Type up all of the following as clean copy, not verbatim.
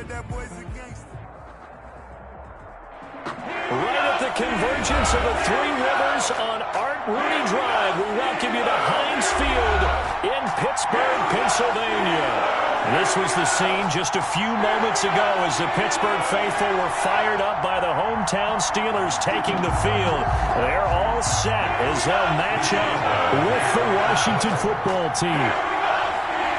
Right at the convergence of the Three Rivers on Art Rooney Drive, we welcome you to Heinz Field in Pittsburgh, Pennsylvania. This was the scene just a few moments ago as the Pittsburgh faithful were fired up by the hometown Steelers taking the field. They're all set as they'll match up with the Washington football team.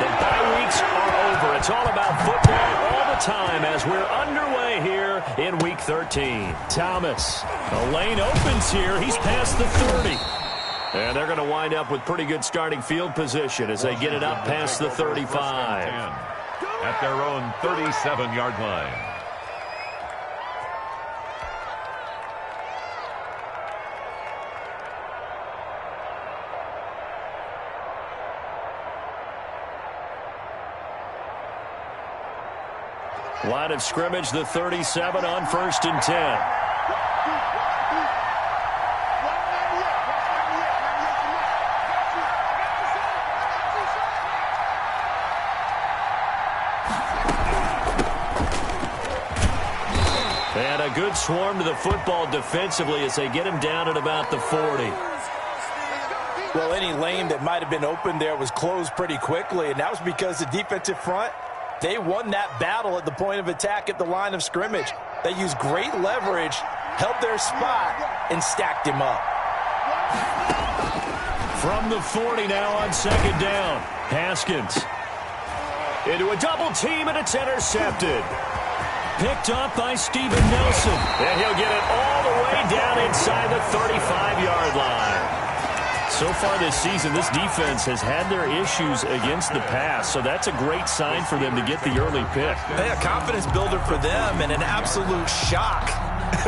The bye weeks are over. It's all about football all the time as we're underway here in Week 13. Thomas, the lane opens here. He's past the 30. And they're going to wind up with pretty good starting field position as they get it up past the 35. At their own 37-yard line. Line of scrimmage, the 37 on 1st and 10. And a good swarm to the football defensively as they get him down at about the 40. Well, any lane that might have been open there was closed pretty quickly, and that was because the defensive front, they won that battle at the point of attack at the line of scrimmage. They used great leverage, held their spot, and stacked him up. From the 40 now on 2nd down. Haskins into a double team, and it's intercepted. Picked up by Steven Nelson. And he'll get it all the way down inside the 35-yard line. So far this season, this defense has had their issues against the pass, so that's a great sign for them to get the early pick. Hey, a confidence builder for them and an absolute shock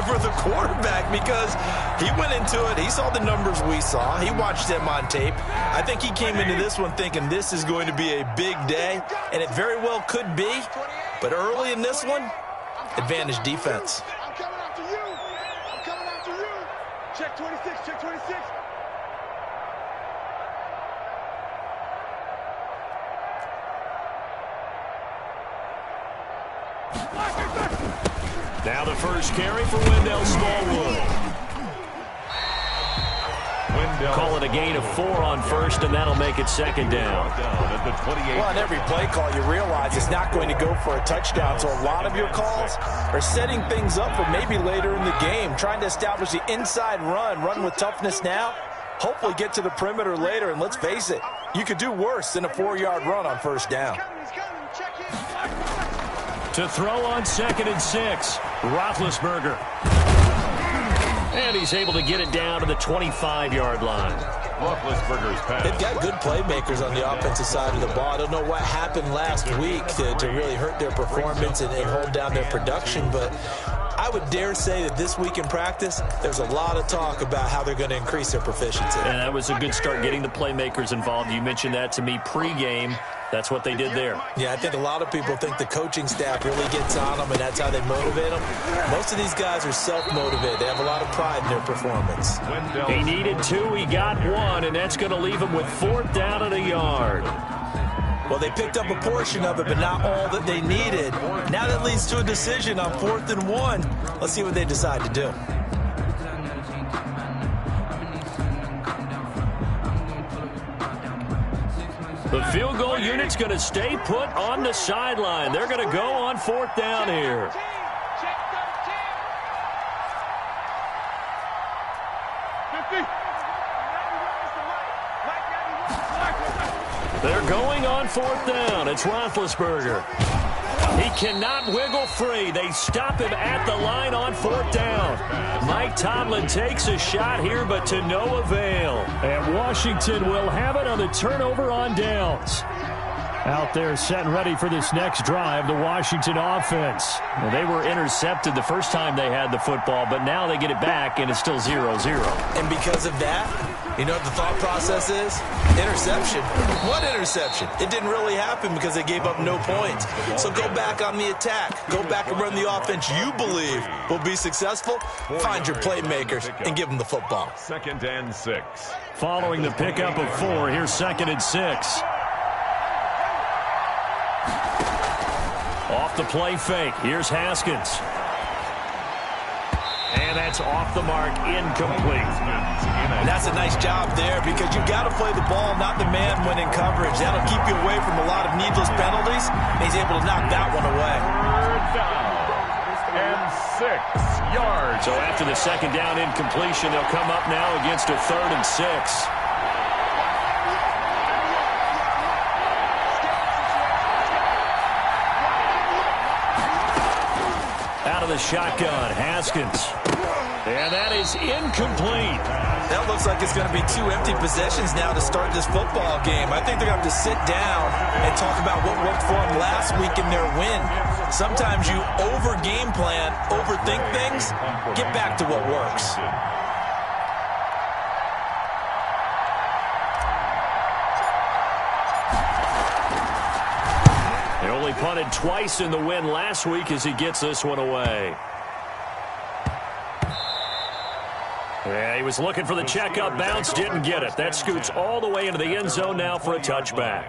for the quarterback because he went into it. He saw the numbers we saw. He watched them on tape. I think he came into this one thinking this is going to be a big day, and it very well could be. But early in this one, advantage defense. I'm coming after you. I'm coming after you. Check 26, check 26. Now the first carry for Wendell Smallwood. Call it a gain of 4 on 1st, and that'll make it 2nd down. Well, on every play call, you realize it's not going to go for a touchdown, so a lot of your calls are setting things up for maybe later in the game, trying to establish the inside run with toughness now, hopefully get to the perimeter later, and let's face it, you could do worse than a 4-yard run on 1st down. To throw on 2nd and 6, Roethlisberger. And he's able to get it down to the 25-yard line. Roethlisberger's pass. They've got good playmakers on the offensive side of the ball. I don't know what happened last week to really hurt their performance and hold down their production, but I would dare say that this week in practice, there's a lot of talk about how they're going to increase their proficiency. And that was a good start getting the playmakers involved. You mentioned that to me pregame. That's what they did there. Yeah, I think a lot of people think the coaching staff really gets on them, and that's how they motivate them. Most of these guys are self-motivated. They have a lot of pride in their performance. He needed 2. He got 1, and that's going to leave him with 4th down and a yard. Well, they picked up a portion of it, but not all that they needed. Now that leads to a decision on 4th and 1. Let's see what they decide to do. The field goal unit's going to stay put on the sideline. They're going to go on 4th down here. They're going on 4th down. It's Roethlisberger. He cannot wiggle free. They stop him at the line on 4th down. Mike Tomlin takes a shot here, but to no avail. And Washington will have it on the turnover on downs. Out there set and ready for this next drive, the Washington offense. Well, they were intercepted the first time they had the football, but now they get it back, and it's still 0-0. And because of that, you know what the thought process is? Interception. What interception? It didn't really happen because they gave up no points. So go back on the attack. Go back and run the offense you believe will be successful. Find your playmakers and give them the football. 2nd and 6. Following the pickup of 4, here's 2nd and 6. Off the play fake. Here's Haskins. And that's off the mark, incomplete. And that's a nice job there because you've got to play the ball, not the man when in coverage. That'll keep you away from a lot of needless penalties. He's able to knock that one away. Third down and 6 yards. So after the second down incompletion, they'll come up now against a 3rd and 6. Out of the shotgun, Haskins. And that is incomplete. That looks like it's going to be 2 empty possessions now to start this football game. I think they're going to have to sit down and talk about what worked for them last week in their win. Sometimes you over-game plan, overthink things. Get back to what works. They only punted twice in the win last week as he gets this one away. Yeah, he was looking for the checkup bounce, didn't get it. That scoots all the way into the end zone now for a touchback.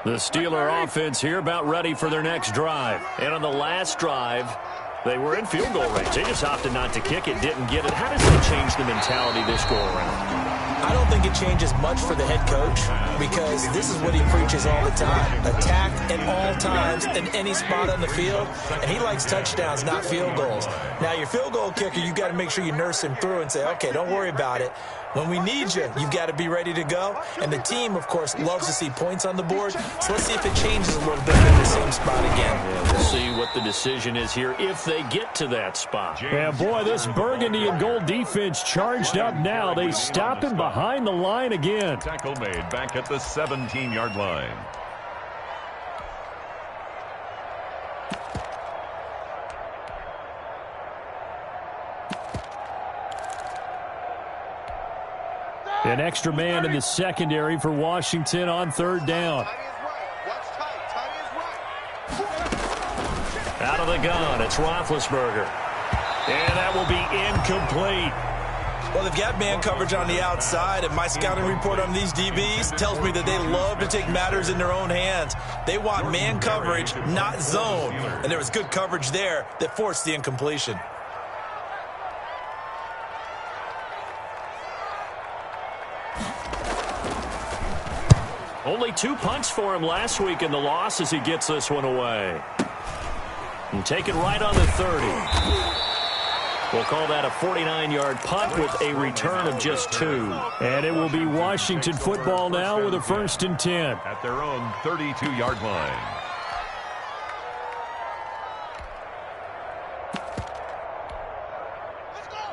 The Steeler offense here about ready for their next drive. And on the last drive, they were in field goal range. They just opted not to kick it, didn't get it. How does that change the mentality this go around? I don't think it changes much for the head coach because this is what he preaches all the time. Attack at all times in any spot on the field, and he likes touchdowns, not field goals. Now, your field goal kicker, you've got to make sure you nurse him through and say, okay, don't worry about it. When we need you, you've got to be ready to go. And the team, of course, loves to see points on the board. So let's see if it changes a little bit in the same spot again. Yeah, we'll see what the decision is here if they get to that spot. Yeah, boy, this burgundy and gold defense charged up now. They stop him behind the line again. Tackle made back at the 17-yard line. An extra man in the secondary for Washington on 3rd down. Out of the gun, it's Roethlisberger. And that will be incomplete. Well, they've got man coverage on the outside, and my scouting report on these DBs tells me that they love to take matters in their own hands. They want man coverage, not zone. And there was good coverage there that forced the incompletion. Only 2 punts for him last week in the loss as he gets this one away. And take it right on the 30. We'll call that a 49-yard punt with a return of just 2. And it will be Washington football now with a 1st and 10. At their own 32-yard line.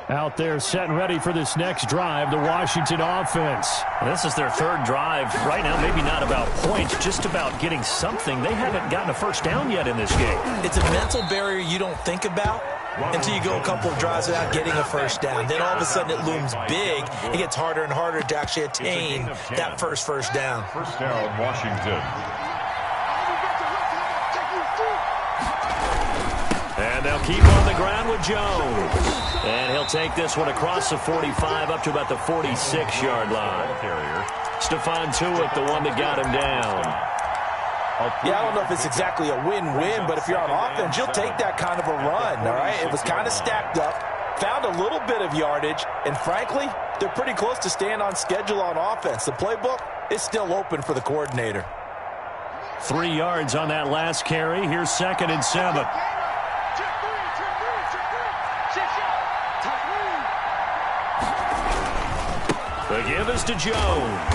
Out there set and ready for this next drive, the Washington offense. This is their 3rd drive. Right now, maybe not about points, just about getting something. They haven't gotten a first down yet in this game. It's a mental barrier you don't think about until you go a couple of drives without getting a first down. Then all of a sudden it looms big. It gets harder and harder to actually attain that first down. First down, Washington. And they'll keep on the ground with Jones. And he'll take this one across the 45 up to about the 46-yard line. Stephon Tuitt, the one that got him down. Yeah, I don't know if it's exactly a win-win, but if you're on offense, you'll take that kind of a run, all right? It was kind of stacked up, found a little bit of yardage, and frankly, they're pretty close to staying on schedule on offense. The playbook is still open for the coordinator. 3 yards on that last carry. Here's 2nd and 7. The give is to Jones.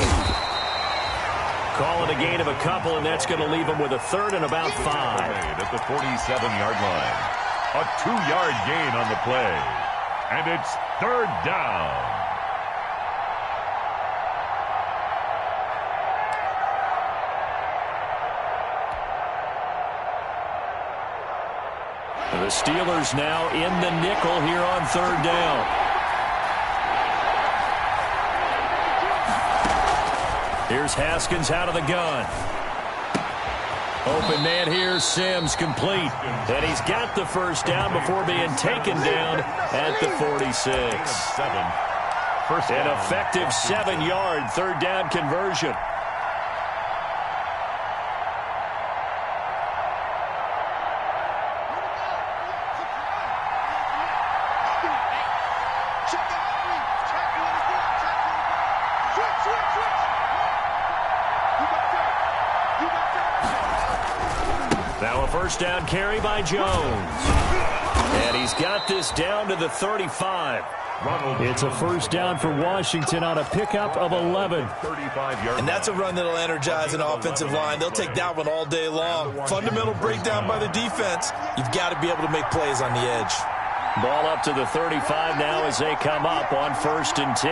Call it a gain of a couple, and that's going to leave him with a 3rd and about 5. At the 47-yard line. A 2-yard gain on the play. And it's 3rd down. The Steelers now in the nickel here on 3rd down. Here's Haskins out of the gun. Open man here, Sims complete. And he's got the first down before being taken down at the 46. An effective 7-yard 3rd down conversion. Now a first down carry by Jones. And he's got this down to the 35. It's a first down for Washington on a pickup of 11. And that's a run that'll energize an offensive line. They'll take that one all day long. Fundamental breakdown by the defense. You've got to be able to make plays on the edge. Ball up to the 35 now as they come up on 1st and 10.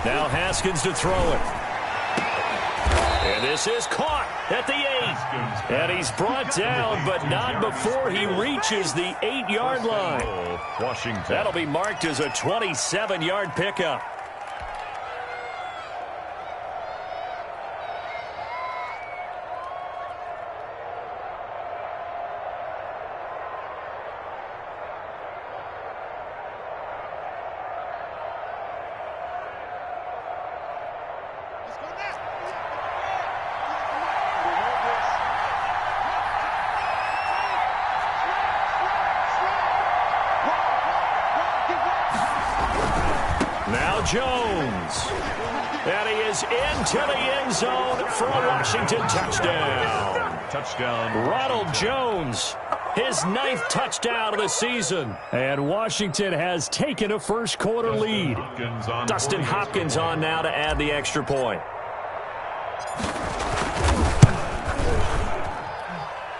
Now Haskins to throw it. And this is caught at the 8. And he's brought down, but not before he reaches the 8-yard line. Washington. That'll be marked as a 27-yard pickup. Jones. And he is into the end zone for a Washington touchdown. Touchdown. Ronald Jones, his 9th touchdown of the season. And Washington has taken a first quarter lead. Dustin Hopkins on now to add the extra point.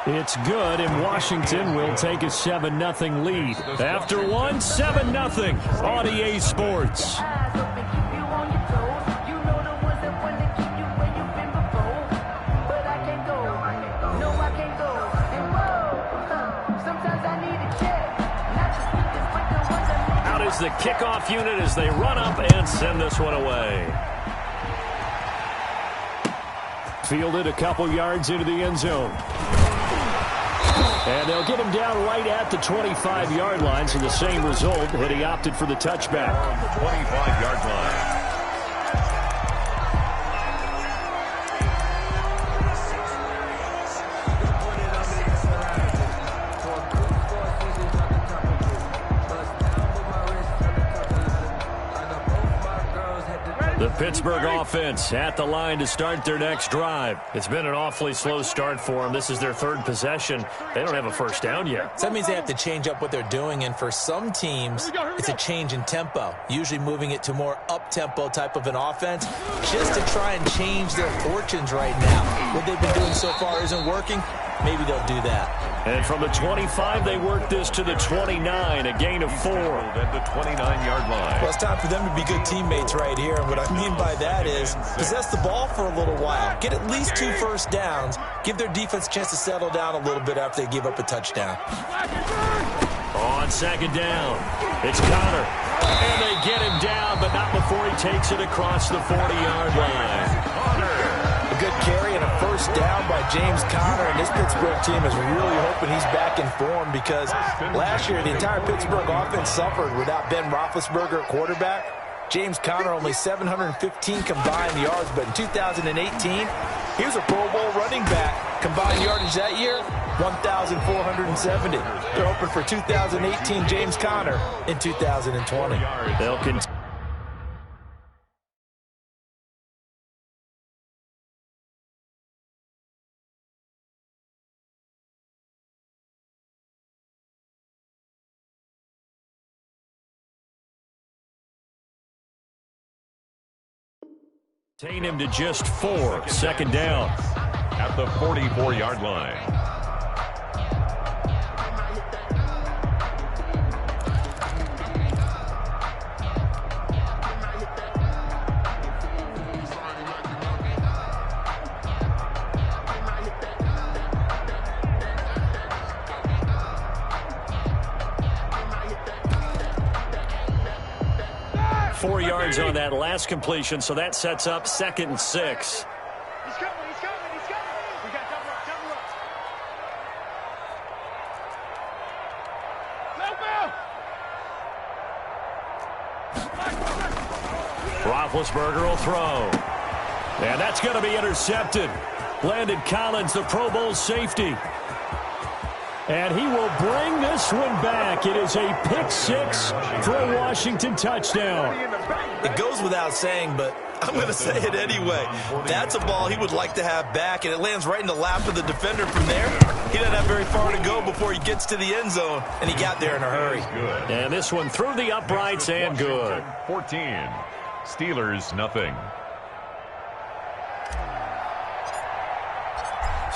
It's good, and Washington will take a 7-0 lead. After one, 7-0 on EA Sports. Out is the kickoff unit as they run up and send this one away. Fielded a couple yards into the end zone. And they'll get him down right at the 25-yard line, so the same result, but he opted for the touchback. 25-yard line. The Pittsburgh offense at the line to start their next drive. It's been an awfully slow start for them. This is their 3rd possession. They don't have a first down yet. So that means they have to change up what they're doing, and for some teams, it's a change in tempo, usually moving it to more up-tempo type of an offense, just to try and change their fortunes right now. What they've been doing so far isn't working. Maybe they'll do that. And from the 25, they work this to the 29, a gain of 4. At the 29-yard line. Well, it's time for them to be good teammates right here. And what I mean by that is possess the ball for a little while. Get at least 2 first downs. Give their defense a chance to settle down a little bit after they give up a touchdown. On 2nd down, it's Connor. And they get him down, but not before he takes it across the 40-yard line. A good carry and a first down by James Conner, and this Pittsburgh team is really hoping he's back in form because last year the entire Pittsburgh offense suffered without Ben Roethlisberger at quarterback. James Conner only 715 combined yards, but in 2018, he was a Pro Bowl running back. Combined yardage that year, 1,470. They're hoping for 2018 James Conner in 2020. They'll continue. Contain him to just 4. 2nd down. At the 44-yard line. 4 yards on that last completion, so that sets up 2nd and 6. He's coming, he's coming, he's coming. We got double up, double up. Roethlisberger will throw. And that's going to be intercepted. Landon Collins, the Pro Bowl safety. And he will bring this one back. It is a pick 6 for a Washington touchdown. It goes without saying, but I'm going to say it anyway. That's a ball he would like to have back, and it lands right in the lap of the defender from there. He doesn't have very far to go before he gets to the end zone, and he got there in a hurry. And this one through the uprights and good. 14. Steelers, nothing.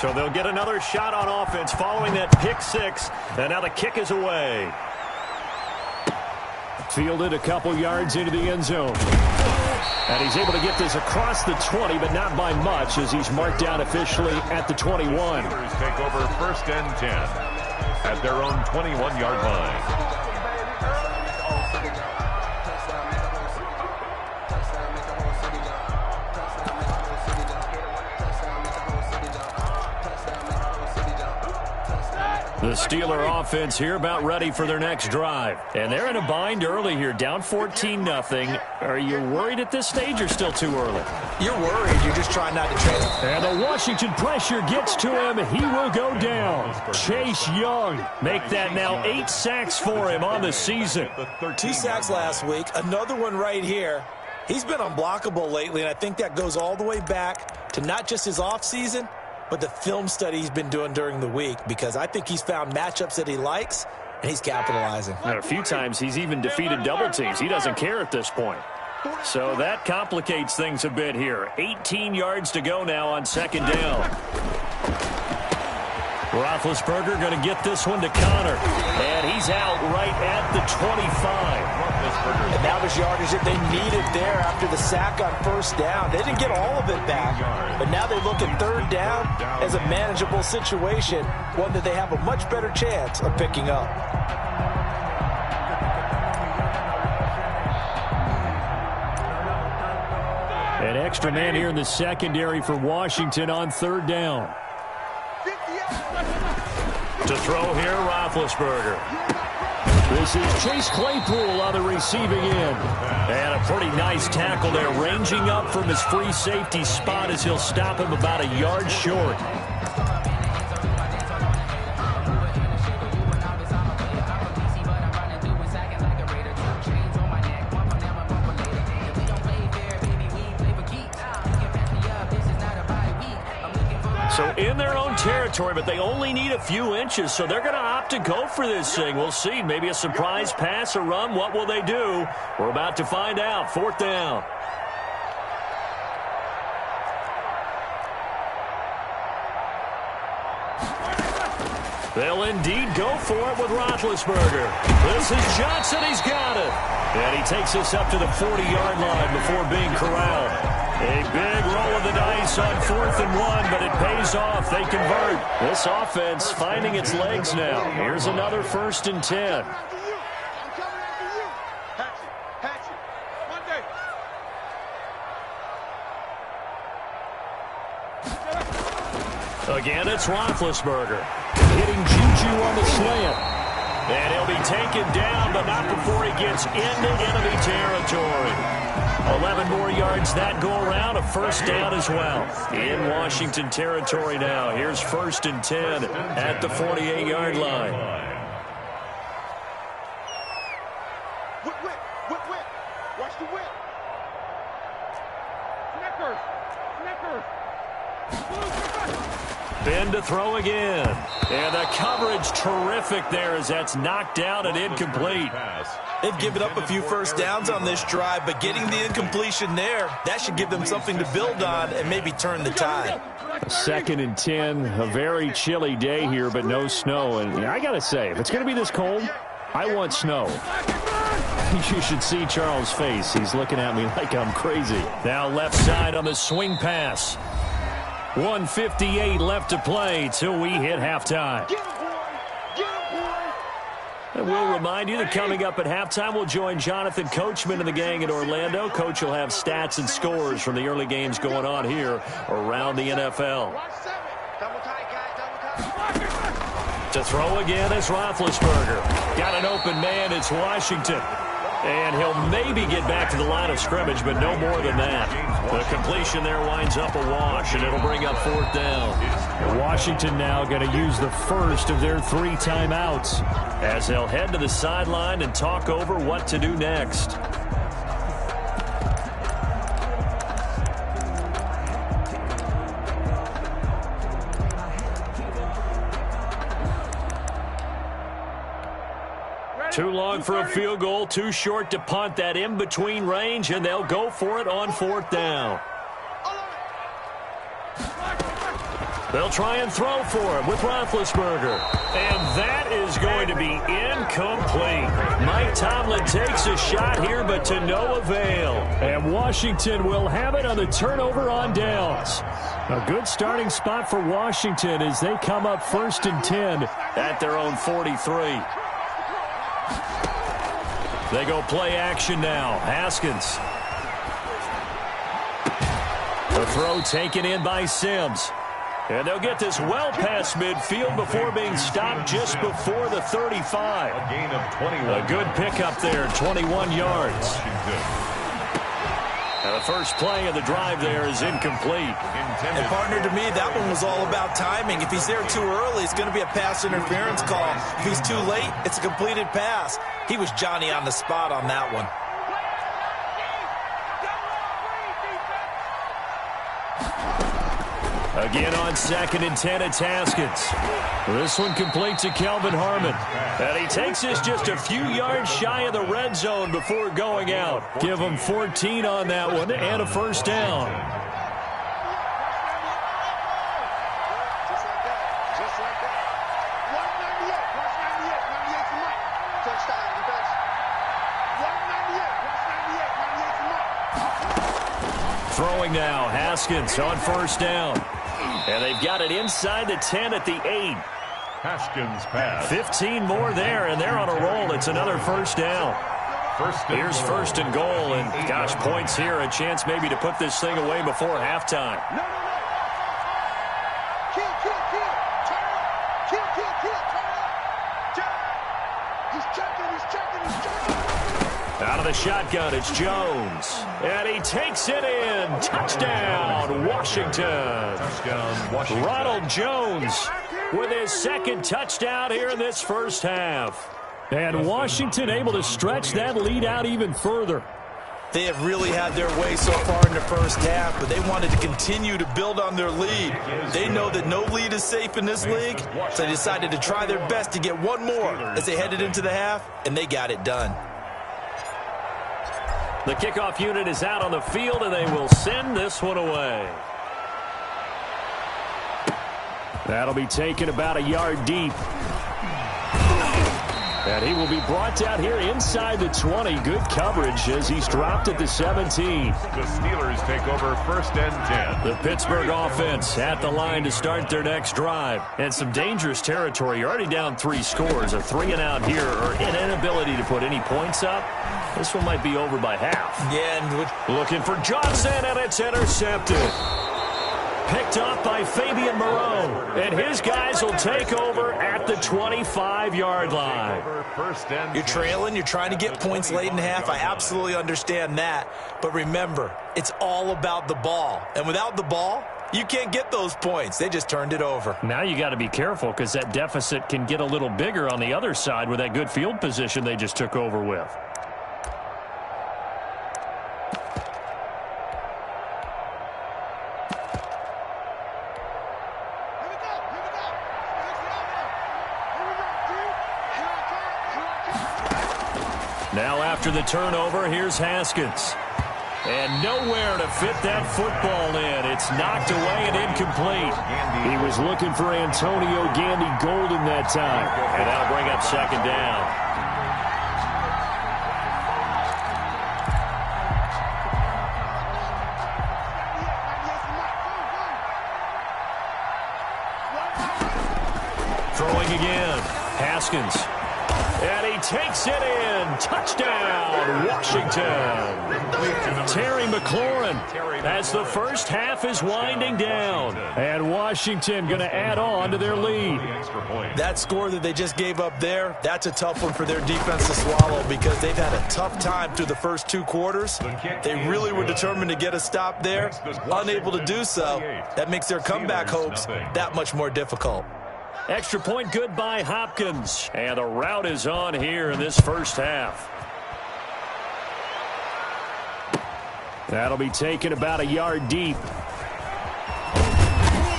So they'll get another shot on offense following that pick six, and now the kick is away. Fielded a couple yards into the end zone. And he's able to get this across the 20, but not by much, as he's marked down officially at the 21. Steelers take over 1st and 10 at their own 21-yard line. The Steeler offense here about ready for their next drive. And they're in a bind early here, down 14-0. Are you worried at this stage or still too early? You're worried. You're just trying not to trade him. And the Washington pressure gets to him. He will go down. Chase Young make that now 8 sacks for him on the season. 2 sacks last week. Another one right here. He's been unblockable lately, and I think that goes all the way back to not just his offseason, but the film study he's been doing during the week, because I think he's found matchups that he likes, and he's capitalizing. And a few times he's even defeated double teams. He doesn't care at this point. So that complicates things a bit here. 18 yards to go now on 2nd down. Roethlisberger going to get this one to Connor. And he's out right at the 25. And now there's yardage that they needed there after the sack on 1st down. They didn't get all of it back, but now they look at 3rd down as a manageable situation, one that they have a much better chance of picking up. An extra man here in the secondary for Washington on 3rd down. To throw here, Roethlisberger. This is Chase Claypool on the receiving end. And a pretty nice tackle there, ranging up from his free safety spot as he'll stop him about a yard short. So in their own territory, but they only need a few inches, so they're going to opt to go for this thing. We'll see. Maybe a surprise pass or run. What will they do? We're about to find out. 4th down. They'll indeed go for it with Roethlisberger. This is Johnson. He's got it. And he takes us up to the 40-yard line before being corralled. A big roll of the dice on 4th and 1, but it pays off. They convert. This offense finding its legs now. Here's another 1st and 10. Again, it's Roethlisberger. Hitting Juju on the slant. And he'll be taken down, but not before he gets into enemy territory. 11 more yards that go around, a 1st down as well. In Washington territory now. Here's 1st and 10 at the 48-yard line. Whip. Watch the whip. Ben to throw again. And the coverage terrific there as that's knocked down and incomplete. They've given up a few 1st downs on this drive, but getting the incompletion there, that should give them something to build on and maybe turn the tide. 2nd and 10, a very chilly day here, but no snow. And I got to say, if it's going to be this cold, I want snow. You should see Charles' face. He's looking at me like I'm crazy. Now left side on the swing pass. 1:58 left to play till we hit halftime. And we'll remind you that coming up at halftime, we'll join Jonathan Coachman and the gang in Orlando. Coach will have stats and scores from the early games going on here around the NFL. To throw again is Roethlisberger. Got an open man. It's Washington. And he'll maybe get back to the line of scrimmage, but no more than that. The completion there winds up a wash, and it'll bring up 4th down. Washington now going to use the first of their 3 timeouts as they'll head to the sideline and talk over what to do next. long for a field goal, too short to punt. That in between range, and they'll go for it on 4th down. They'll try and throw for him with Roethlisberger. And that is going to be incomplete. Mike Tomlin takes a shot here, but to no avail. And Washington will have it on the turnover on downs. A good starting spot for Washington as they come up 1st and 10 at their own 43. They go play action now. Haskins. The throw taken in by Sims. And they'll get this well past midfield before being stopped just before the 35. A gain of 21. A good pickup there, 21 yards. Now the first play of the drive there is incomplete. And partner, to me, that one was all about timing. If he's there too early, it's going to be a pass interference call. If he's too late, it's a completed pass. He was Johnny on the spot on that one. Again on 2nd and 10, it's Haskins. This one complete to Kelvin Harmon. And he takes this just a few yards shy of the red zone before going out. Give him 14 on that one and a 1st down. Just like that. 198. Watch 98. 98 to Mike. Touchdown, defense. 198. Watch 98. 98 to Mike. Throwing now, Haskins on 1st down. And they've got it inside the 10 at the 8. Haskins pass. 15 more there, and they're on a roll. It's another 1st down. Here's 1st and goal, and gosh, points here. A chance maybe to put this thing away before halftime. No. Kill. Turn up. Kill. Turn up. He's checking. Out of the shotgun, it's Jones. And he takes it in. Touchdown, Washington. Ronald Jones with his 2nd touchdown here in this first half. And Washington able to stretch that lead out even further. They have really had their way so far in the first half, but they wanted to continue to build on their lead. They know that no lead is safe in this league, so they decided to try their best to get one more as they headed into the half, and they got it done. The kickoff unit is out on the field, and they will send this one away. That'll be taken about a yard deep. And he will be brought down here inside the 20. Good coverage as he's dropped at the 17. The Steelers take over 1st and 10. The Pittsburgh offense at the line to start their next drive. And some dangerous territory. You're already down 3 scores. A 3-and-out here, or an inability to put any points up. This one might be over by half. Yeah, and looking for Johnson, and it's intercepted. Picked off by Fabian Moreau. And his guys will take over at the 25-yard line. You're trailing. You're trying to get points late in the half. I absolutely understand that. But remember, it's all about the ball. And without the ball, you can't get those points. They just turned it over. Now you got to be careful because that deficit can get a little bigger on the other side with that good field position they just took over with. Now after the turnover, here's Haskins. And nowhere to fit that football in. It's knocked away and incomplete. He was looking for Antonio Gandy Golden that time. And that'll bring up 2nd down. Throwing again. Haskins. And he takes it in. Touchdown, Washington. Terry McLaurin as the first half is winding down. And Washington going to add on to their lead. That score that they just gave up there, that's a tough one for their defense to swallow because they've had a tough time through the first 2 quarters. They really were determined to get a stop there. Unable to do so. That makes their comeback hopes that much more difficult. Extra point good by Hopkins. And the route is on here in this first half. That'll be taken about a yard deep.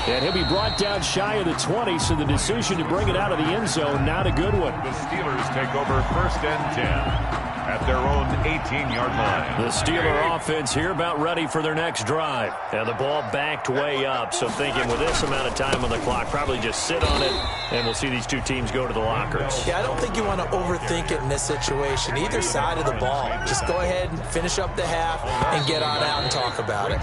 And he'll be brought down shy of the 20, so the decision to bring it out of the end zone, not a good one. The Steelers take over 1st and 10 at their own 18-yard line. The Steeler offense here about ready for their next drive. And the ball backed way up, so thinking with this amount of time on the clock, probably just sit on it, and we'll see these two teams go to the lockers. Yeah, I don't think you want to overthink it in this situation. Either side of the ball. Just go ahead and finish up the half and get on out and talk about it.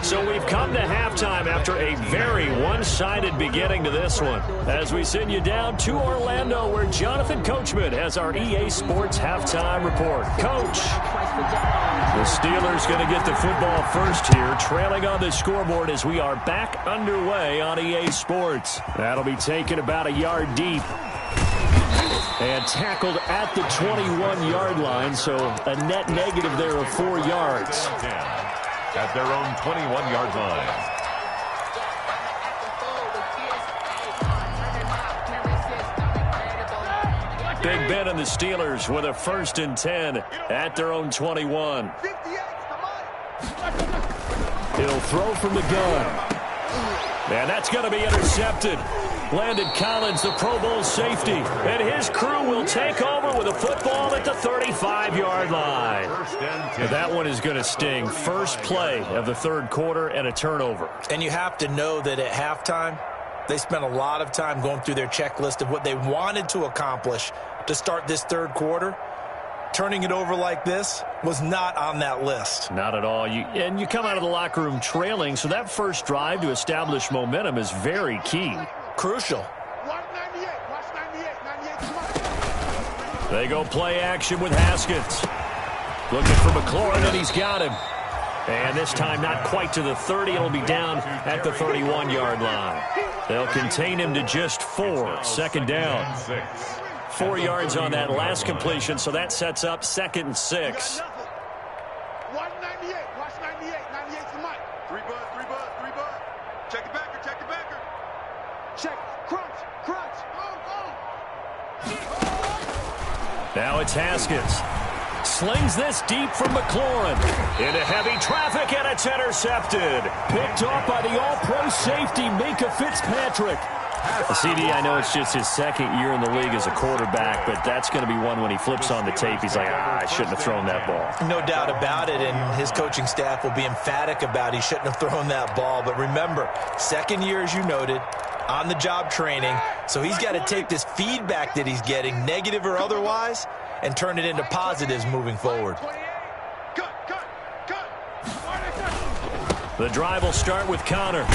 So we've come to halftime after a very one-sided beginning to this one. As we send you down to Orlando, where Jonathan Coachman has our EA Sports halftime report. Coach. The Steelers going to get the football first here, trailing on the scoreboard as we are back underway on EA Sports. That'll be taken about a yard deep and tackled at the 21-yard line, so a net negative there of 4 yards. At their own 21-yard line. Big Ben and the Steelers with a 1st and 10 at their own 21. He'll throw from the gun. And that's going to be intercepted. Landon Collins, the Pro Bowl safety, and his crew will take over with a football at the 35-yard line. And that one is going to sting. First play of the 3rd quarter and a turnover. And you have to know that at halftime, they spent a lot of time going through their checklist of what they wanted to accomplish to start this 3rd quarter. Turning it over like this was not on that list. Not at all. And you come out of the locker room trailing, so that first drive to establish momentum is very key. Crucial. Watch 98. Watch 98. 98 to Mike. They go play action with Haskins. Looking for McLaurin, and he's got him. And this time not quite to the 30. It'll be down at the 31-yard line. They'll contain him to just 4. 2nd down. 4 yards on that last completion, so that sets up 2nd and 6. Watch 98. Watch 98. 98 to Mike. 3 bud. Check it backer. Check. Crunch. Now it's Haskins. Slings this deep from McLaurin. Into heavy traffic, and it's intercepted. Picked off by the all-pro safety, Minka Fitzpatrick. CD, I know it's just his 2nd year in the league as a quarterback, but that's going to be one when he flips on the tape. He's like, I shouldn't have thrown that ball. No doubt about it, and his coaching staff will be emphatic about he shouldn't have thrown that ball. But remember, 2nd year, as you noted, on-the-job training, so he's got to take this feedback that he's getting, negative or otherwise, and turn it into positives moving forward. The drive will start with Connor.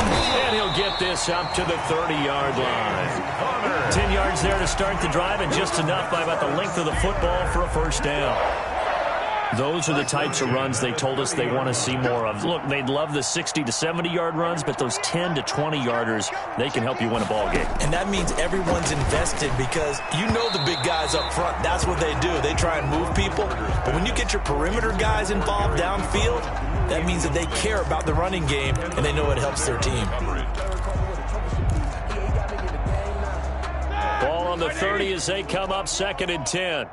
And he'll get this up to the 30-yard line. 10 yards there to start the drive, and just enough by about the length of the football for a 1st down. Those are the types of runs they told us they want to see more of. Look, they'd love the 60 to 70-yard runs, but those 10 to 20-yarders, they can help you win a ball game. And that means everyone's invested because you know the big guys up front. That's what they do. They try and move people. But when you get your perimeter guys involved downfield, that means that they care about the running game and they know it helps their team. Ball on the 30 as they come up 2nd and 10.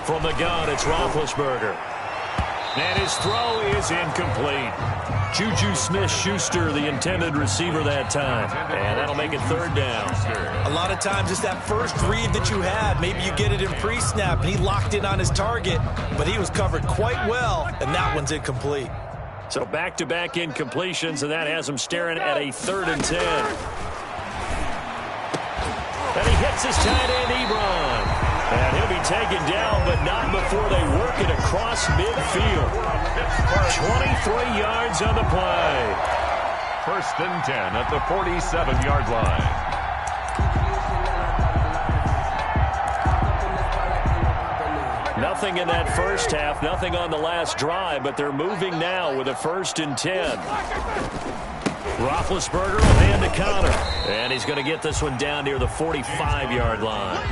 From the gun, it's Roethlisberger. And his throw is incomplete. Juju Smith-Schuster, the intended receiver that time. And that'll make it 3rd down. A lot of times it's that first read that you have. Maybe you get it in pre-snap, and he locked in on his target, but he was covered quite well, and that one's incomplete. So back-to-back incompletions, and that has him staring at a 3rd and 10. And he hits his tight end, Ebron. And he'll be taken down, but not before they work it across midfield. 23 yards on the play. 1st and 10 at the 47-yard line. Nothing in that first half, nothing on the last drive, but they're moving now with a 1st and 10. Roethlisberger will hand to Connor. And he's going to get this one down near the 45-yard line.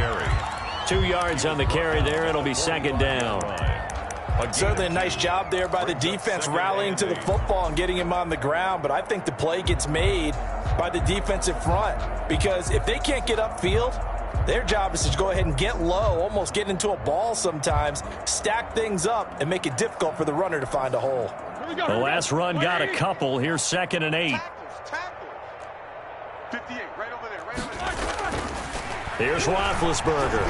2 yards on the carry there. It'll be 2nd down. Certainly a nice job there by the defense rallying to the football and getting him on the ground, but I think the play gets made by the defensive front because if they can't get upfield, Their job is to go ahead and get low, almost get into a ball sometimes, stack things up, and make it difficult for the runner to find a hole. The last run got a couple. Here's 2nd and 8. Tackles. 58, right over there, right over there. Here's Roethlisberger.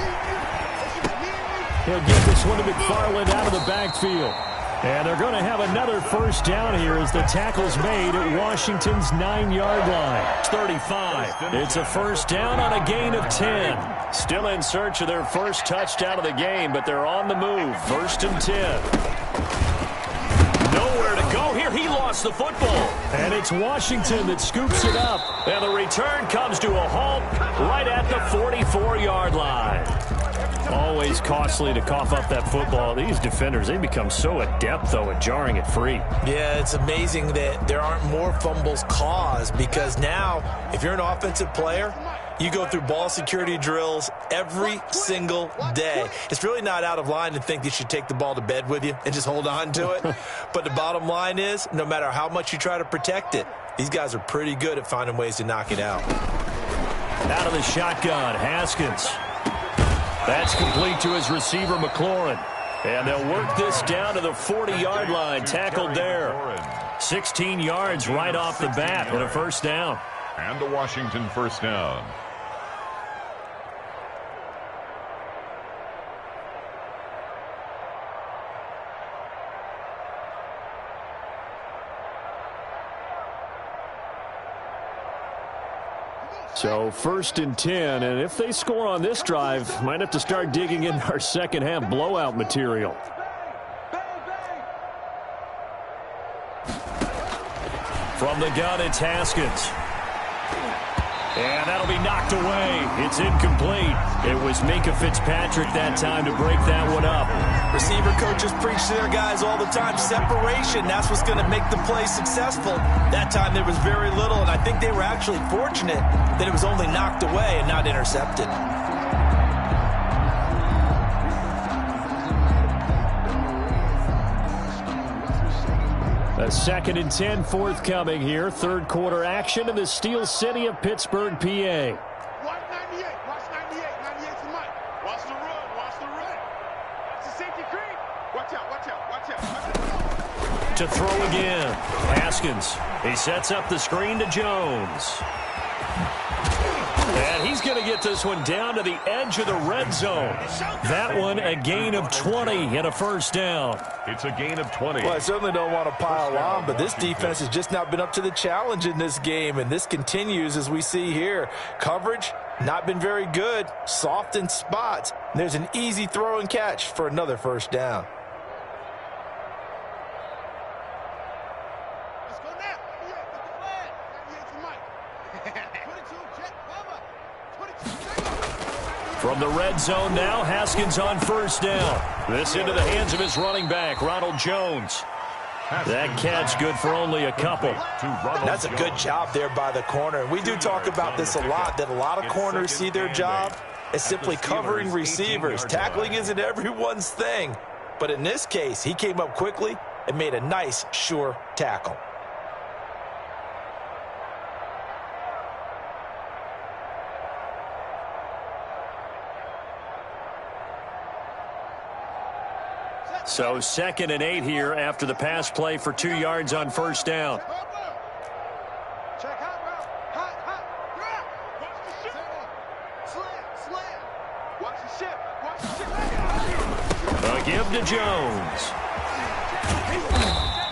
He'll get this one to McFarland out of the backfield. And they're going to have another first down here as the tackle's made at Washington's 9-yard line. It's 35. It's a first down on a gain of 10. Still in search of their first touchdown of the game, but they're on the move. 1st and 10. Nowhere to go here. He lost the football. And it's Washington that scoops it up. And the return comes to a halt right at the 44-yard line. Always costly to cough up that football. These defenders, they become so adept, though, at jarring it free. Yeah, it's amazing that there aren't more fumbles caused because now, if you're an offensive player, you go through ball security drills every single day. It's really not out of line to think you should take the ball to bed with you and just hold on to it. But the bottom line is, no matter how much you try to protect it, these guys are pretty good at finding ways to knock it out. Out of the shotgun, Haskins. That's complete to his receiver, McLaurin. And they'll work this down to the 40-yard line, tackled there. 16 yards right off the bat and a first down. And a Washington first down. So 1st and 10, and if they score on this drive, might have to start digging in our second half blowout material. From the gun, it's Haskins. And that'll be knocked away. It's incomplete. It was Minka Fitzpatrick that time to break that one up. Receiver coaches preach to their guys all the time. Separation, that's what's going to make the play successful. That time there was very little, and I think they were actually fortunate that it was only knocked away and not intercepted. A 2nd and 10 forthcoming here. 3rd quarter action in the Steel City of Pittsburgh, PA. Watch 98. Watch 98. 98's the mic. Watch the run. Watch the run. It's a safety creep. Watch out. Watch out. Watch out. Watch out. To throw again. Haskins. He sets up the screen to Jones. And he's going to get this one down to the edge of the red zone. That one a gain of 20 and a first down. It's a gain of 20. Well, I certainly don't want to pile on, but this defense has just not been up to the challenge in this game, and this continues as we see here. Coverage, not been very good, soft in spots. There's an easy throw and catch for another first down. Let's go now. 98. Get the flag. 98's the mic. 22. Check. Cover. 22. From the red zone now, Haskins on first down. This into the hands of his running back, Ronald Jones. That catch good for only a couple. That's a good job there by the corner. And we do talk about this a lot, that a lot of corners see their job as simply covering receivers. Tackling isn't everyone's thing. But in this case, he came up quickly and made a nice, sure tackle. So 2nd and 8 here after the pass play for 2 yards on first down. Check hot route. Hot. Watch the ship. Slam. Watch the ship. A give to Jones.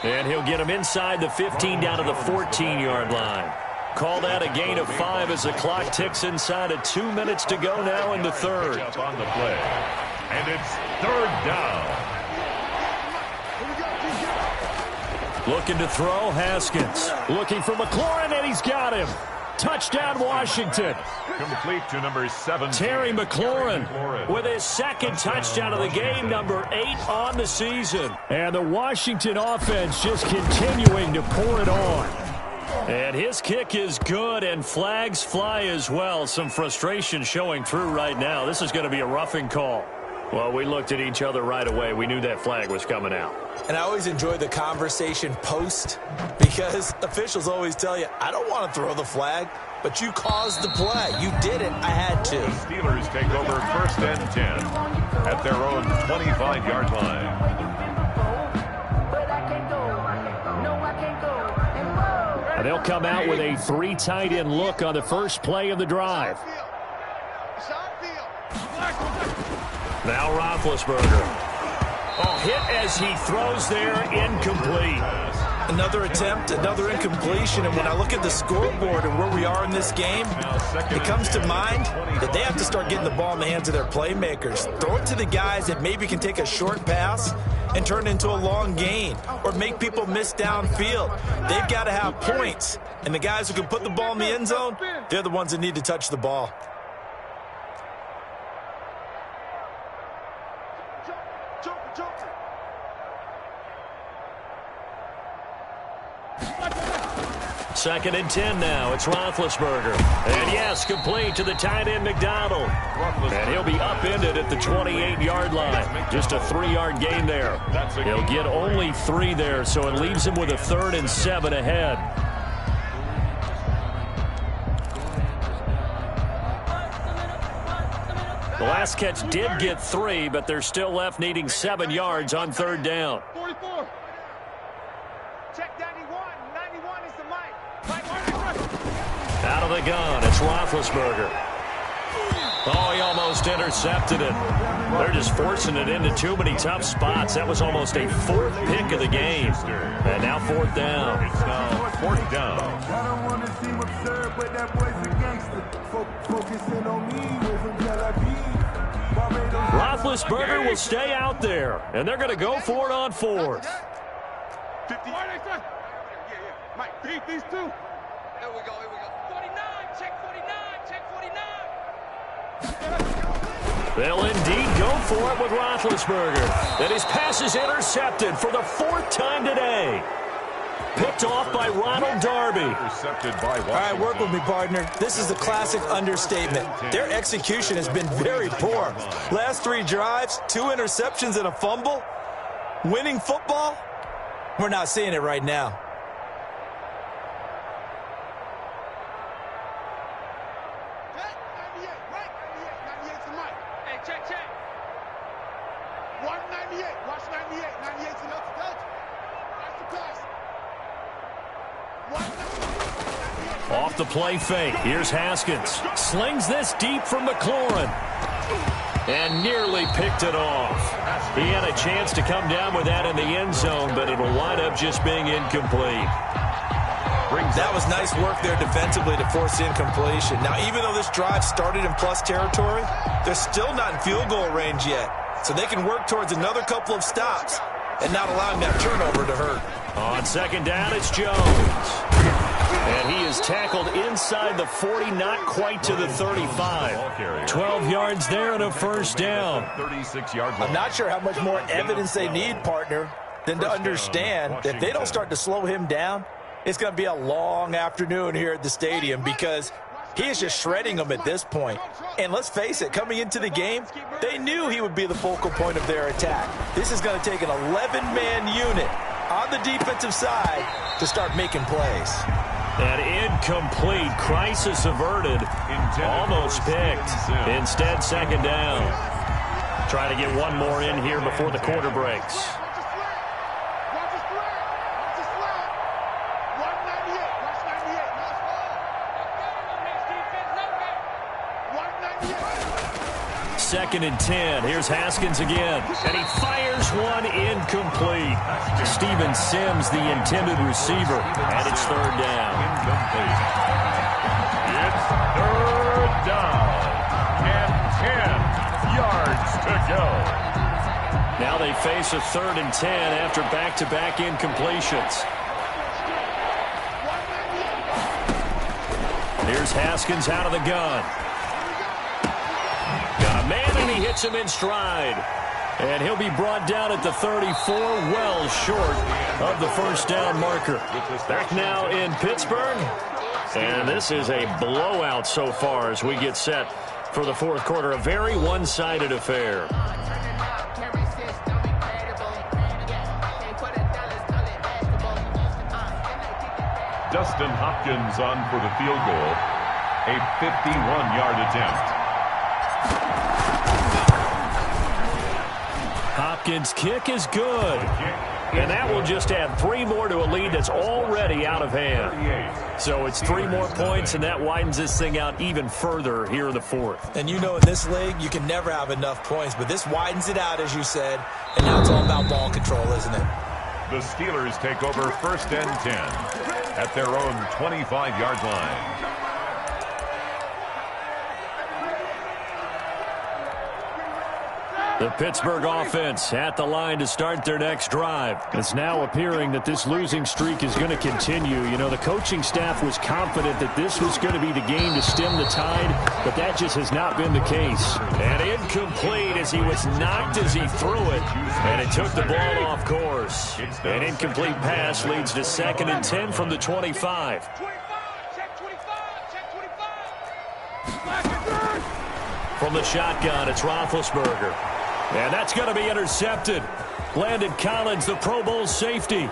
And he'll get him inside the 15 down to the 14-yard line. Call that a gain of 5 as the clock ticks inside of 2 minutes to go now in the 3rd. On the play. And it's 3rd down. Looking to throw, Haskins. Looking for McLaurin, and he's got him. Touchdown, Washington. Complete to number 7. Terry McLaurin with his 2nd touchdown of the game, number 8 on the season. And the Washington offense just continuing to pour it on. And his kick is good, and flags fly as well. Some frustration showing through right now. This is going to be a roughing call. Well, we looked at each other right away. We knew that flag was coming out. And I always enjoy the conversation post because officials always tell you, I don't want to throw the flag, but you caused the play. You did it. I had to. The Steelers take over 1st and 10 at their own 25-yard line. And they'll come out with a 3 tight end look on the first play of the drive. Now Roethlisberger. Oh, hit as he throws there, incomplete. Another attempt, another incompletion, and when I look at the scoreboard and where we are in this game, it comes to mind that they have to start getting the ball in the hands of their playmakers. Throw it to the guys that maybe can take a short pass and turn it into a long gain or make people miss downfield. They've got to have points, and the guys who can put the ball in the end zone, they're the ones that need to touch the ball. Second and 10 now. It's Roethlisberger. And yes, complete to the tight end McDonald. And he'll be upended at the 28-yard line. Just a 3-yard gain there. He'll get only 3 there, so it leaves him with a 3rd and 7 ahead. The last catch did get 3, but they're still left needing 7 yards on 3rd down. 44. Check 91. 91 is the mic. Out of the gun, it's Roethlisberger. Oh, he almost intercepted it. They're just forcing it into too many tough spots. That was almost a 4th pick of the game. And now 4th down. It's now 4th down. Roethlisberger will stay out there, and they're going to go for it on 4th. 50. Mike, these two. Here we go. 49. Check 49. Check 49. They'll indeed go for it with Roethlisberger. And his pass is intercepted for the 4th time today. Picked off by Ronald Darby. Intercepted by Washington. All right, work with me, partner. This is a classic understatement. Their execution has been very poor. Last 3 drives, 2 interceptions and a fumble. Winning football? We're not seeing it right now. Off the play fake. Here's Haskins. Slings this deep from McLaurin. And nearly picked it off. He had a chance to come down with that in the end zone, but it'll wind up just being incomplete. That was nice work there defensively to force incompletion. Now, even though this drive started in plus territory, they're still not in field goal range yet. So they can work towards another couple of stops and not allowing that turnover to hurt. On 2nd down, it's Jones. And he is tackled inside the 40, not quite to the 35. 12 yards there and a 1st down. 36-yard line. I'm not sure how much more evidence they need, partner, than to understand that if they don't start to slow him down, it's going to be a long afternoon here at the stadium because he is just shredding them at this point. And let's face it, coming into the game, they knew he would be the focal point of their attack. This is going to take an 11-man unit on the defensive side to start making plays. An incomplete, crisis averted, almost picked. Instead, 2nd down. Try to get one more in here before the quarter breaks. Second and 10. Here's Haskins again. And he fires one incomplete. Steven Sims, the intended receiver. And it's 3rd down. Incomplete. It's 3rd down. And 10 yards to go. Now they face a 3rd and 10 after back-to-back incompletions. Here's Haskins out of the gun. Got a man, and he hits him in stride. And he'll be brought down at the 34, well short of the 1st down marker. Back now in Pittsburgh. And this is a blowout so far as we get set for the 4th quarter. A very one-sided affair. Dustin Hopkins on for the field goal. A 51-yard attempt. Hopkins' kick is good. And that will just add 3 more to a lead that's already out of hand. So it's 3 more points, and that widens this thing out even further here in the fourth. And you know, in this league, you can never have enough points, but this widens it out, as you said, and now it's all about ball control, isn't it? The Steelers take over 1st and 10 at their own 25-yard line. The Pittsburgh offense at the line to start their next drive. It's now appearing that this losing streak is going to continue. You know, the coaching staff was confident that this was going to be the game to stem the tide, but that just has not been the case. And incomplete as he was knocked as he threw it, and it took the ball off course. An incomplete pass leads to 2nd and 10 from the 25. From the shotgun, it's Roethlisberger. And that's going to be intercepted. Landon Collins, the Pro Bowl safety.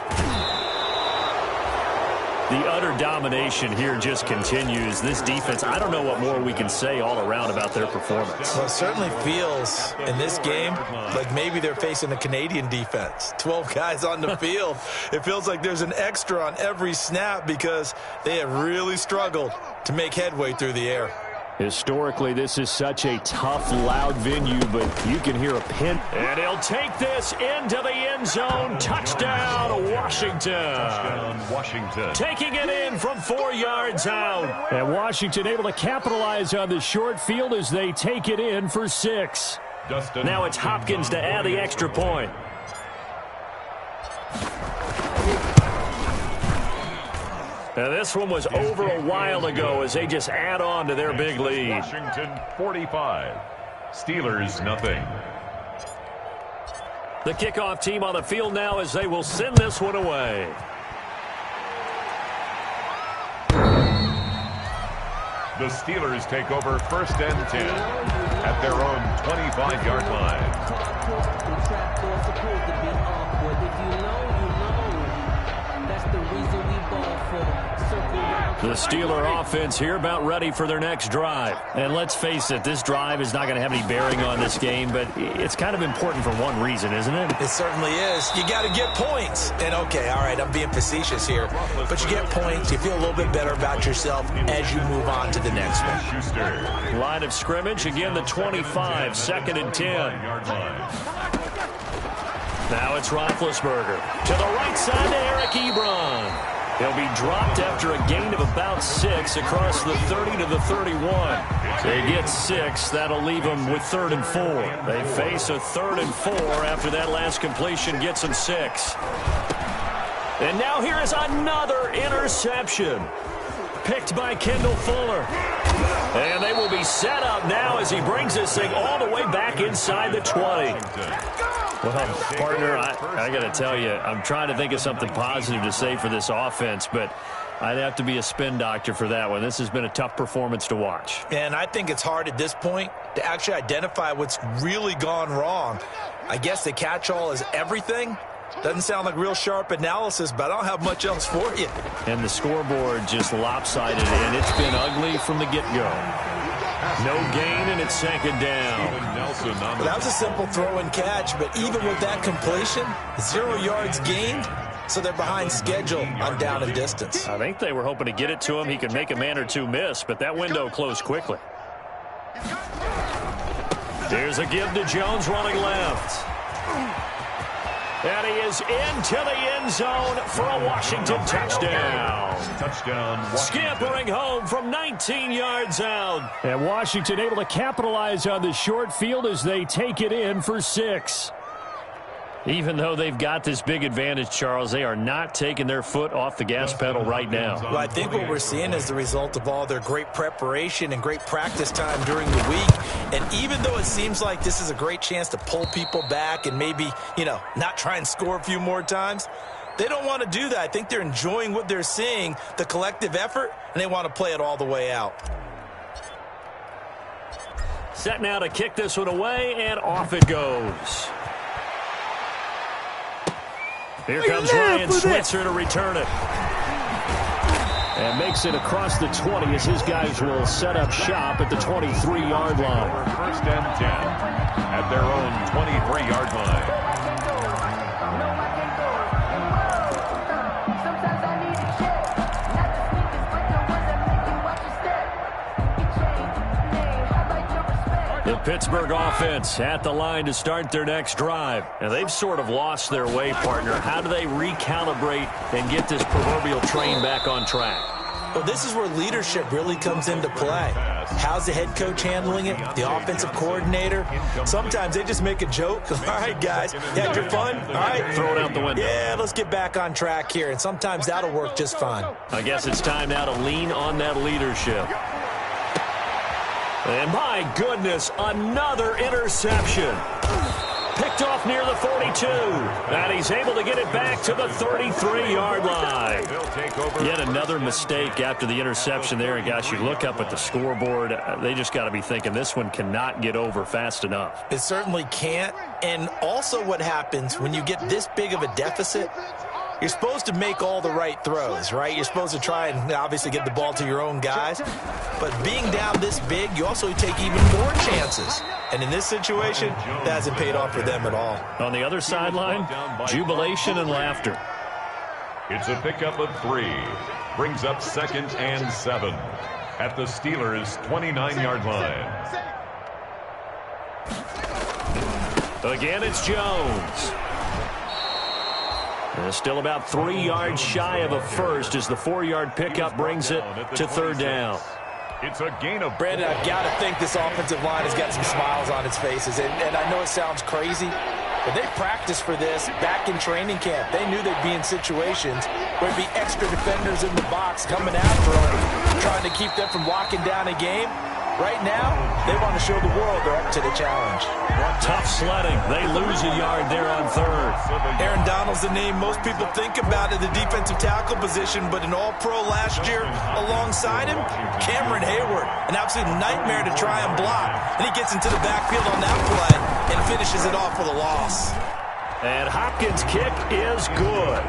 The utter domination here just continues. This defense, I don't know what more we can say all around about their performance. Well, it certainly feels in this game like maybe they're facing a Canadian defense. 12 guys on the field. It feels like there's an extra on every snap because they have really struggled to make headway through the air. Historically, this is such a tough, loud venue, but you can hear a pin. And he'll take this into the end zone. Touchdown, Washington. Touchdown, Washington. Taking it in from 4 yards out. And Washington able to capitalize on the short field as they take it in for 6. Now it's Hopkins to add the extra point. Now this one was over a while ago as they just add on to their big lead. Washington 45, Steelers nothing. The kickoff team on the field now as they will send this one away. The Steelers take over 1st and 10 at their own 25-yard line. The Steeler offense here about ready for their next drive. And let's face it, this drive is not going to have any bearing on this game, but it's kind of important for one reason, isn't it? It certainly is. You got to get points. And, okay, all right, I'm being facetious here, but you get points, you feel a little bit better about yourself as you move on to the next one. Line of scrimmage, again the 25, 2nd and 10. Now it's Roethlisberger. To the right side to Eric Ebron. He'll be dropped after a gain of about 6 across the 30 to the 31. They get 6. That'll leave them with 3rd and 4. They face a 3rd and 4 after that last completion gets them 6. And now here is another interception. Picked by Kendall Fuller. And they will be set up now as he brings this thing all the way back inside the 20. Well, partner, I got to tell you, I'm trying to think of something positive to say for this offense, but I'd have to be a spin doctor for that one. This has been a tough performance to watch. And I think it's hard at this point to actually identify what's really gone wrong. I guess the catch-all is everything. Doesn't sound like real sharp analysis, but I don't have much else for you. And the scoreboard just lopsided, and it's been ugly from the get-go. No gain, and it's 2nd down. Well, that was a simple throw and catch, but even with that completion, 0 yards gained, so they're behind schedule on down and distance. I think they were hoping to get it to him. He could make a man or two miss, but that window closed quickly. Here's a give to Jones running left. And he is into the end zone for a Washington touchdown. Scampering home from 19 yards out. And Washington able to capitalize on the short field as they take it in for 6. Even though they've got this big advantage, Charles, they are not taking their foot off the gas pedal right now. Well, I think what we're seeing is the result of all their great preparation and great practice time during the week. And even though it seems like this is a great chance to pull people back and maybe, not try and score a few more times, they don't want to do that. I think they're enjoying what they're seeing, the collective effort, and they want to play it all the way out. Set now to kick this one away, and off it goes. Here comes Ryan Switzer to return it. And makes it across the 20 as his guys will set up shop at the 23-yard line. First and 10 at their own 23-yard line. The Pittsburgh offense at the line to start their next drive. And they've sort of lost their way, partner. How do they recalibrate and get this proverbial train back on track? Well, this is where leadership really comes into play. How's the head coach handling it? The offensive coordinator? Sometimes they just make a joke. All right, guys, you had your fun? All right. Throw it out the window. Yeah, let's get back on track here. And sometimes that'll work just fine. I guess it's time now to lean on that leadership. And my goodness, another interception. Picked off near the 42. And he's able to get it back to the 33-yard line. Yet another mistake after the interception there. And gosh, you look up at the scoreboard, they just got to be thinking this one cannot get over fast enough. It certainly can't. And also what happens when you get this big of a deficit, you're supposed to make all the right throws, right? You're supposed to try and obviously get the ball to your own guys. But being down this big, you also take even more chances. And in this situation, that hasn't paid off for them at all. On the other sideline, jubilation and laughter. It's a pickup of 3. Brings up 2nd and 7 at the Steelers' 29-yard line. Again, it's Jones. Still about 3 yards shy of a first as the 4-yard pickup brings it to 3rd down. It's a gain of... Brandon, I've got to think this offensive line has got some smiles on its faces. And I know it sounds crazy, but they practiced for this back in training camp. They knew they'd be in situations where there'd be extra defenders in the box coming after them, trying to keep them from locking down a game. Right now, they want to show the world they're up to the challenge. Tough sledding. They lose a yard there on 3rd. Aaron Donald's the name most people think about at the defensive tackle position, but an all-pro last year alongside him, Cameron Hayward. An absolute nightmare to try and block. And he gets into the backfield on that play and finishes it off with a loss. And Hopkins' kick is good.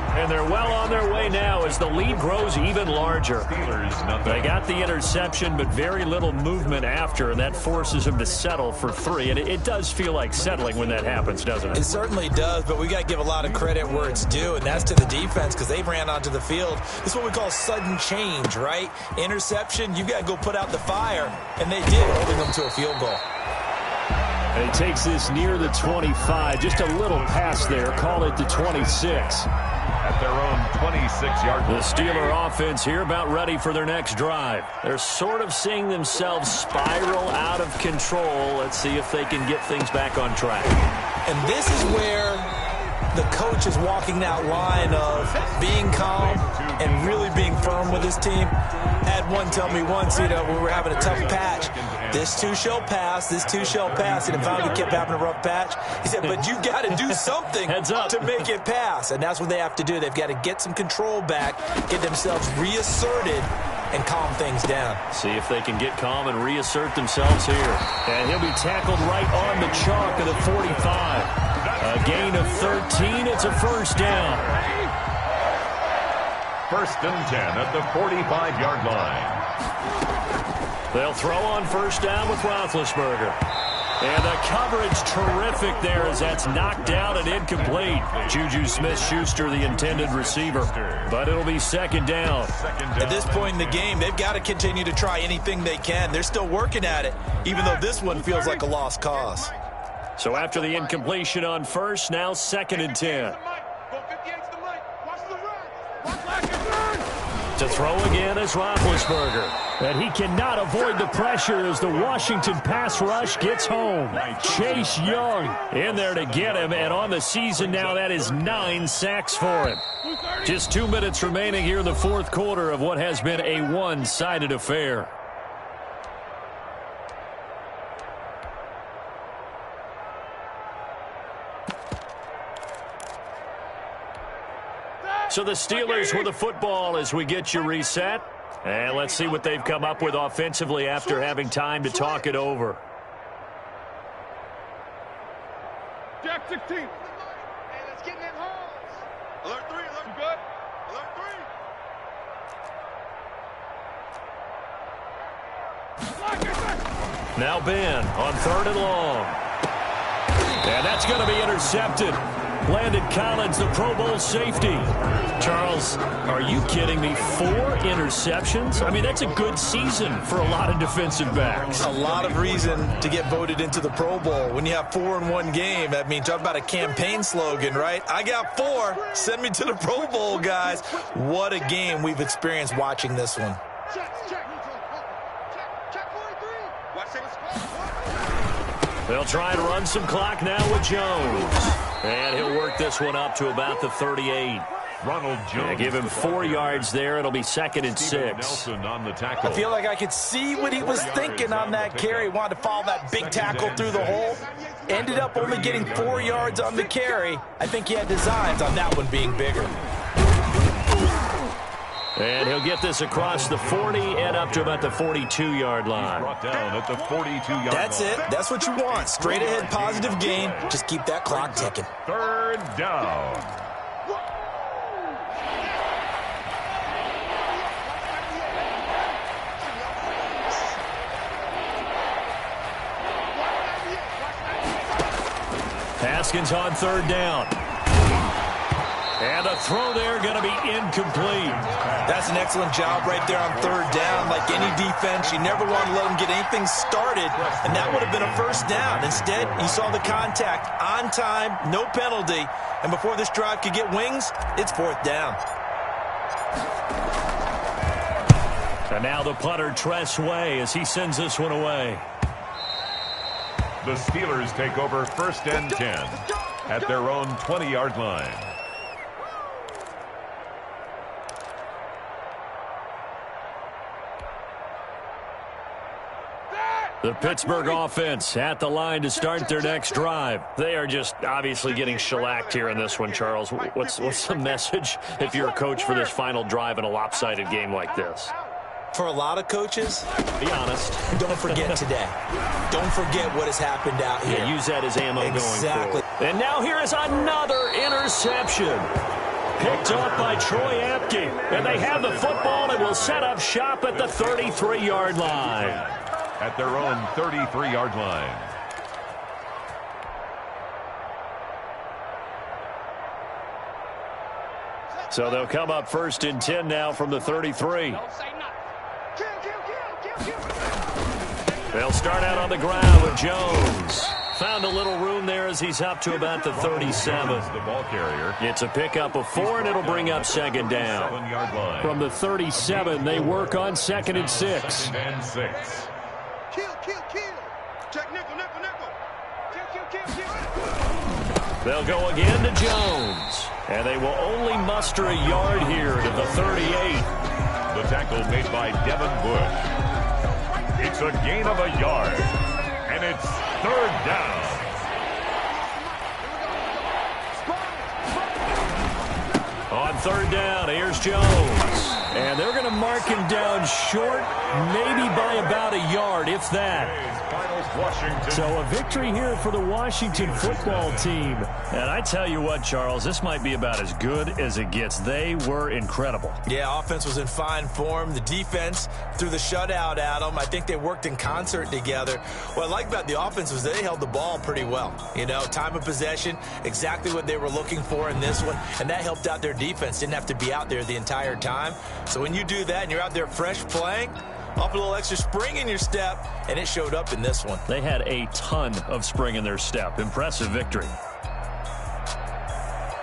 And they're well on their way now as the lead grows even larger. They got the interception, but very little movement after, and that forces them to settle for 3. And it does feel like settling when that happens, doesn't it? It certainly does, but we got to give a lot of credit where it's due, and that's to the defense because they ran onto the field. This is what we call sudden change, right? Interception, you got to go put out the fire, and they did, holding them to a field goal. And he takes this near the 25. Just a little pass there. Call it the 26. At their own 26-yard line. The Steeler offense here about ready for their next drive. They're sort of seeing themselves spiral out of control. Let's see if they can get things back on track. And this is where the coach is walking that line of being calm and really being firm with his team. I had one tell me once, when we were having a tough patch, this too shall pass, this too shall pass. And it finally kept having a rough patch. He said, but you got to do something to make it pass. And that's what they have to do. They've got to get some control back, get themselves reasserted, and calm things down. See if they can get calm and reassert themselves here. And he'll be tackled right on the chalk of the 45. A gain of 13. It's a first down. 1st and 10 at the 45-yard line. They'll throw on first down with Roethlisberger. And the coverage terrific there as that's knocked down and incomplete. Juju Smith-Schuster, the intended receiver. But it'll be 2nd down. At this point in the game, they've got to continue to try anything they can. They're still working at it, even though this one feels like a lost cause. So after the incompletion on first, now 2nd and 10. To throw again is Roethlisberger. And he cannot avoid the pressure as the Washington pass rush gets home. Chase Young in there to get him. And on the season now, that is 9 sacks for him. Just 2 minutes remaining here in the 4th quarter of what has been a one-sided affair. So the Steelers with the football as we get you reset. And let's see what they've come up with offensively after having time to talk it over. Jack 16. Hey, let's get in that holes. Alert 3, alert good. Alert 3. Now Ben on 3rd and long. And that's going to be intercepted. Landon Collins, the Pro Bowl safety. Charles, are you kidding me? 4 interceptions? I mean, that's a good season for a lot of defensive backs. A lot of reason to get voted into the Pro Bowl. When you have 4 in one game, I mean, talk about a campaign slogan, right? I got 4. Send me to the Pro Bowl, guys. What a game we've experienced watching this one. They'll try and run some clock now with Jones. And he'll work this one up to about the 38. Ronald Jones. Give him 4 yards there. It'll be 2nd and 6. Nelson on the tackle. I feel like I could see what he was thinking on that carry. He wanted to follow that big tackle through the hole. Ended up only getting 4 yards on the carry. I think he had designs on that one being bigger. And he'll get this across the 40 and up to about the 42-yard line. Brought down at the 42-yard That's line. it. That's what you want. Straight ahead positive gain. Just keep that clock ticking. 3rd down. Haskins on 3rd down. And a throw there going to be incomplete. That's an excellent job right there on 3rd down. Like any defense, you never want to let them get anything started, and that would have been a 1st down. Instead, you saw the contact on time, no penalty, and before this drive could get wings, it's 4th down. And now the punter, Tress Way, as he sends this one away. The Steelers take over 1st and 10 at their own 20-yard line. The Pittsburgh offense at the line to start their next drive. They are just obviously getting shellacked here in this one, Charles. What's the message if you're a coach for this final drive in a lopsided game like this? For a lot of coaches, be honest, don't forget today. Don't forget what has happened out here. Yeah, use that as ammo going forward. And now here is another interception. Picked up by Troy Apke. And they have the football and will set up shop at the 33-yard line. At their own 33-yard line. So they'll come up 1st and 10 now from the 33. They'll start out on the ground with Jones. Found a little room there as he's up to about the 37. The ball carrier. It's a pickup of 4, and it'll bring up 2nd down. 7-yard line. From the 37, they work on 2nd and 6. 2nd and 6. Check nickel, nickel, nickel. Kill. They'll go again to Jones. And they will only muster a yard here to the 38. The tackle made by Devin Bush. It's a gain of a yard. And it's 3rd down. On 3rd down, here's Jones. And they're going to mark him down short, maybe by about a yard, if that. Washington. So a victory here for the Washington football team. And I tell you what, Charles, this might be about as good as it gets. They were incredible. Yeah, offense was in fine form. The defense threw the shutout at them. I think they worked in concert together. What I like about the offense was they held the ball pretty well. You know, time of possession, exactly what they were looking for in this one. And that helped out their defense. Didn't have to be out there the entire time. So when you do that and you're out there fresh playing, off a little extra spring in your step, and it showed up in this one. They had a ton of spring in their step. Impressive victory.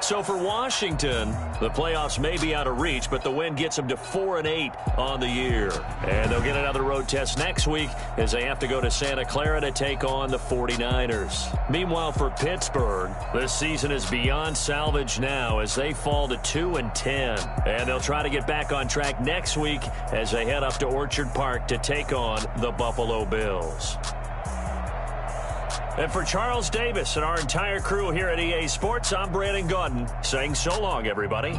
So for Washington, the playoffs may be out of reach, but the win gets them to 4-8 on the year. And they'll get another road test next week as they have to go to Santa Clara to take on the 49ers. Meanwhile, for Pittsburgh, this season is beyond salvage now as they fall to 2-10. And they'll try to get back on track next week as they head up to Orchard Park to take on the Buffalo Bills. And for Charles Davis and our entire crew here at EA Sports, I'm Brandon Gaudin saying so long, everybody.